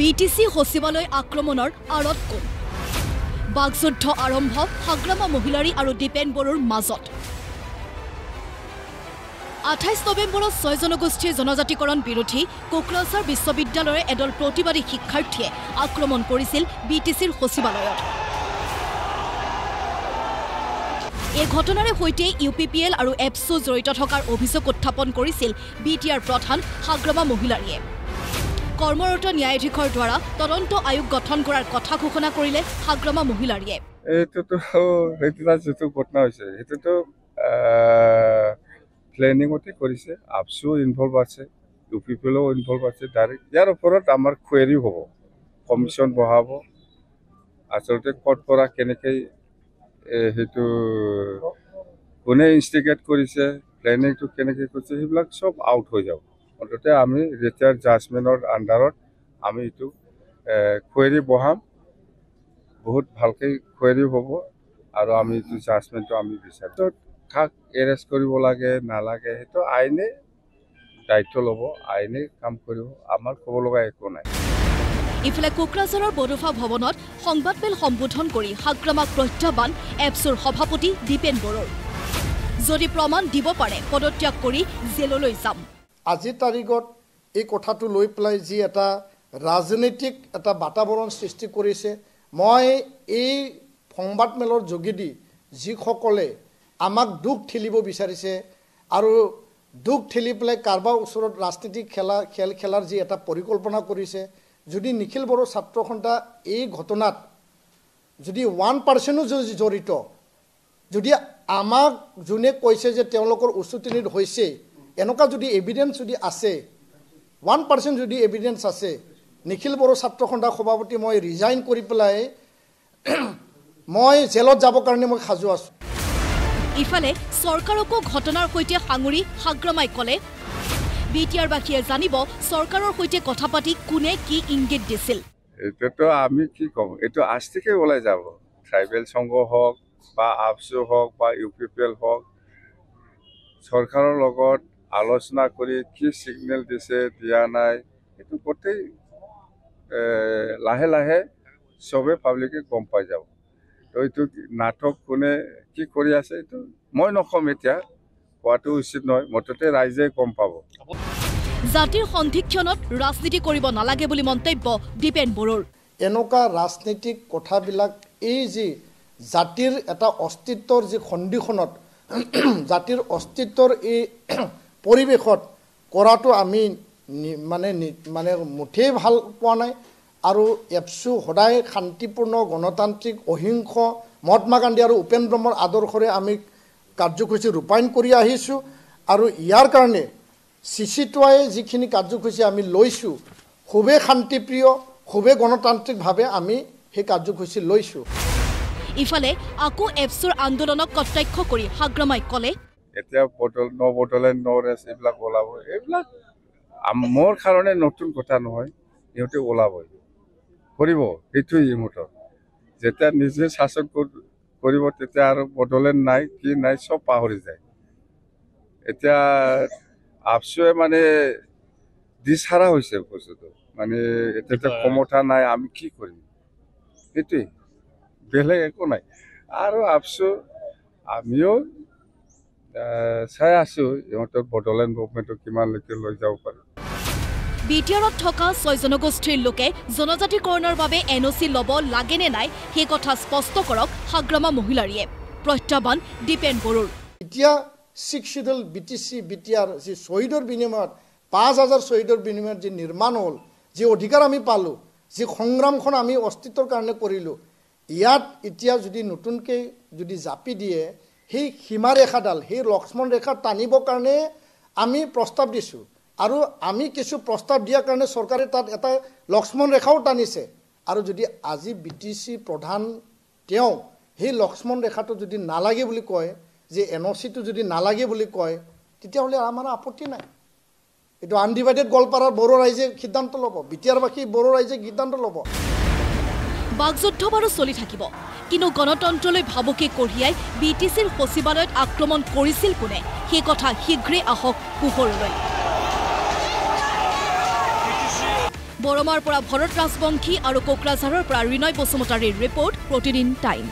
BTC সচিবালয় আক্ৰমণৰ আঁৰত কোন বাগযুদ্ধ আৰম্ভ হাগ্ৰামা মহিলাৰী আৰু দীপেন বড়োৰ মাজত 28 নৱেম্বৰত 6 জনগোষ্ঠীৰ জনজাতিকৰণ বিৰোধী কোকৰাঝাৰ বিশ্ববিদ্যালয়ৰ এডল প্ৰতিবাদী শিক্ষাৰ্থীয়ে আক্ৰমণ কৰিছিল BTCৰ সচিবালয়ত এই ঘটনাৰে সৈতে UPPL আৰু এপছু জড়িত থকাৰ অভিযোগ উত্থাপন কৰিছিল BTR প্ৰধান হাগ্ৰামা মহিলাৰীয়ে কৰ্মৰত ন্যায়াধীশৰ দ্বাৰা তদন্ত আয়োগ গঠন কৰাৰ কথা ঘোষণা কৰিলে হাগ্ৰামা মহিলাৰীয়ে এইটোতো সেইটা যেটো ঘটনা হৈছে এটোতো প্লেনিংতে কৰিছে আপসু ইনভলভ আছে UPPL ইনভলভ আছে ডাইৰেক্ট ইয়াৰ ওপৰত আমাৰ কোৱেৰি হ'ব কমিশন বহাব আসলতে ক'ত পৰা কেনেকৈ হেতু কোনে ইনষ্টিগেট কৰিছে প্লেনিংটো কেনেকৈ কৰিছে সেইবিলাক সব আউট হৈ যাব অন্ততে আমি ৰিটায়াৰ্ড জাজমেন্টৰ আন্ডাৰত আমি এইটো কোৱেৰি বহাম বহুত ভালকৈ কোৱেৰি হ'ব আৰু আমি এইটো জাজমেন্টটো আমি বিচাৰো কাক এৰেষ্ট কৰিব লাগে নালাগে সেইটো আইনে দায়িত্ব ল'ব আইনে কাম কৰিব আমাৰ ক'ব লগা একো নাই ইফালে কোকৰাঝাৰৰ বড়োফা ভৱনত সংবাদমেল সম্বোধন কৰি হাগ্ৰামাক প্ৰত্যাহ্বান এপছুৰ সভাপতি দীপেন বড়োৰ যদি প্ৰমাণ দিব পাৰে পদত্যাগ কৰি জেললৈ যাম আজি তাৰিখত এই কথাটো লৈ পেলাই যি এটা ৰাজনৈতিক এটা বাতাবৰণ সৃষ্টি কৰিছে মই এই সংবাদমেলৰ যোগেদি যিসকলে আমাক দুখ ঠেলিব বিচাৰিছে আৰু দুখ ঠেলি পেলাই কাৰোবাৰ ওচৰত ৰাজনীতিক খেল খেলাৰ যি এটা পৰিকল্পনা কৰিছে যদি নিখিল বড়ো ছাত্ৰ সন্থা এই ঘটনাত যদি 1% যদি জড়িত যদি আমাক যোনে কৈছে যে তেওঁলোকৰ উচ্চতিনিত হৈছে এনেকুৱা যদি এভিডেন্স যদি আছে 1% যদি এভিডেন্স আছে নিখিল বড়ো ছাত্ৰ সন্থা সভাপতি মই ৰিজাইন কৰি পেলাই মই জেলত যাব কাৰণে মই সাজু আছো ইফালে চৰকাৰকো ঘটনাৰ সৈতে সাঙুৰি হাগ্ৰামাই ক'লে BTR বাকিয়ে জানিব চৰকাৰৰ সৈতে কথা পাতি কোনে কি ইংগিত দিছিল এটো আমি কি কম এটো আস্তিকে ওলাই যাব ট্ৰাইবেল সংঘ হওক বা আপসু হওক বা UPPL হওক চৰকাৰৰ লগত আলোচনা কৰি কি সিগনেল দিছে দিয়া নাই এটো গোটেই লাহে লাহে সবে পাব্লিকে গম পাই যাব তো এইটো নাটক কোনে কি কৰি আছে এইটো মই নকম এতিয়া কোৱাটো উচিত নহয় মততে ৰাইজে গম পাব জাতিৰ সন্ধিক্ষণত ৰাজনীতি কৰিব নালাগে বুলি মন্তব্য দীপেন বড়োৰ এনেকুৱা ৰাজনীতিক কথাবিলাক এই যে জাতিৰ এটা অস্তিত্বৰ যে সন্ধিক্ষণত জাতিৰ অস্তিত্বৰ এই পৰিৱেশত কৰাটো আমি মানে মুঠেই ভাল পোৱা নাই আৰু এপছু সদায় শান্তিপূৰ্ণ গণতান্ত্ৰিক অহিংস মহাত্মা গান্ধী আৰু উপেন্দ্ৰ ব্ৰহ্মৰ আদৰ্শৰে আমি কাৰ্যসূচী ৰূপায়ণ কৰি আহিছোঁ আৰু ইয়াৰ কাৰণে চিচিটোৱাই যিখিনি কাৰ্যসূচী আমি লৈছোঁ খুবেই শান্তিপ্ৰিয় খুবেই গণতান্ত্ৰিকভাৱে আমি সেই কাৰ্যসূচী লৈছোঁ ইফালে আকৌ এপছুৰ আন্দোলনক কটাক্ষ কৰি হাগ্ৰামাই ক'লে এতিয়া বটলেণ্ড নৰেছ এইবিলাক ওলাব এইবিলাক মোৰ কাৰণে নতুন কথা নহয় ইহঁতে ওলাবই কৰিব সেইটোৱেই ইহঁতৰ যেতিয়া নিজে শাসন কৰিব তেতিয়া আৰু বটলেণ্ড নাই কি নাই সব পাহৰি যায় এতিয়া আপসুৱে মানে দিশহাৰা হৈছে বস্তুটো মানে এতিয়া ক্ষমতা নাই আমি কি কৰিম সেইটোৱেই বেলেগ একো নাই আৰু আপসু আমিও চাই আছোঁ ইহঁতৰ বটলেণ্ড মুভমেণ্টটো কিমানলৈকে লৈ যাব পাৰে BTRত থকা 6 জনগোষ্ঠীৰ লোকে জনজাতিকৰণৰ বাবে NOC ল'ব লাগে নে নাই সেই কথা স্পষ্ট কৰক হাগ্ৰামা মহিলাৰীয়ে প্ৰত্যাহ্বান দীপেন বড়োৰ এতিয়া 6 শিডিউল BTC BTR যি শহীদৰ বিনিময়ত 5000 শহীদৰ বিনিময়ত যি নিৰ্মাণ হ'ল যি অধিকাৰ আমি পালোঁ যি সংগ্ৰামখন আমি অস্তিত্বৰ কাৰণে কৰিলোঁ ইয়াত এতিয়া যদি নতুনকৈ যদি জাপি দিয়ে সেই সীমাৰেখাডাল সেই লক্ষ্মণ ৰেখা টানিবৰ কাৰণে আমি প্ৰস্তাৱ দিছোঁ আৰু আমি কিছু প্ৰস্তাৱ দিয়াৰ কাৰণে চৰকাৰে তাত এটা লক্ষ্মণ ৰেখাও টানিছে আৰু যদি আজি BTC প্ৰধান তেওঁ সেই লক্ষ্মণ ৰেখাটো যদি নালাগে বুলি কয় যে NOCটো যদি নালাগে বুলি কয় তেতিয়াহ'লে আমাৰ আপত্তি নাই এইটো আনডিভাইডেড গোৱালপাৰাৰ বড়ো ৰাইজে সিদ্ধান্ত ল'ব BTRবাসী বড়ো ৰাইজে সিদ্ধান্ত ল'ব বাগযুদ্ধ বাৰু চলি থাকিব কিন্তু গণতন্ত্ৰলৈ ভাবুকি কঢ়িয়াই BTCৰ সচিবালয়ত আক্ৰমণ কৰিছিল কোনে সেই কথা শীঘ্ৰে আহক পোহৰলৈ বৰমাৰ পৰা ভৰত ৰাজবংশী আৰু কোকৰাঝাৰৰ পৰা ৰিনয় বসুমতাৰীৰ ৰিপৰ্ট প্ৰতিদিন টাইম।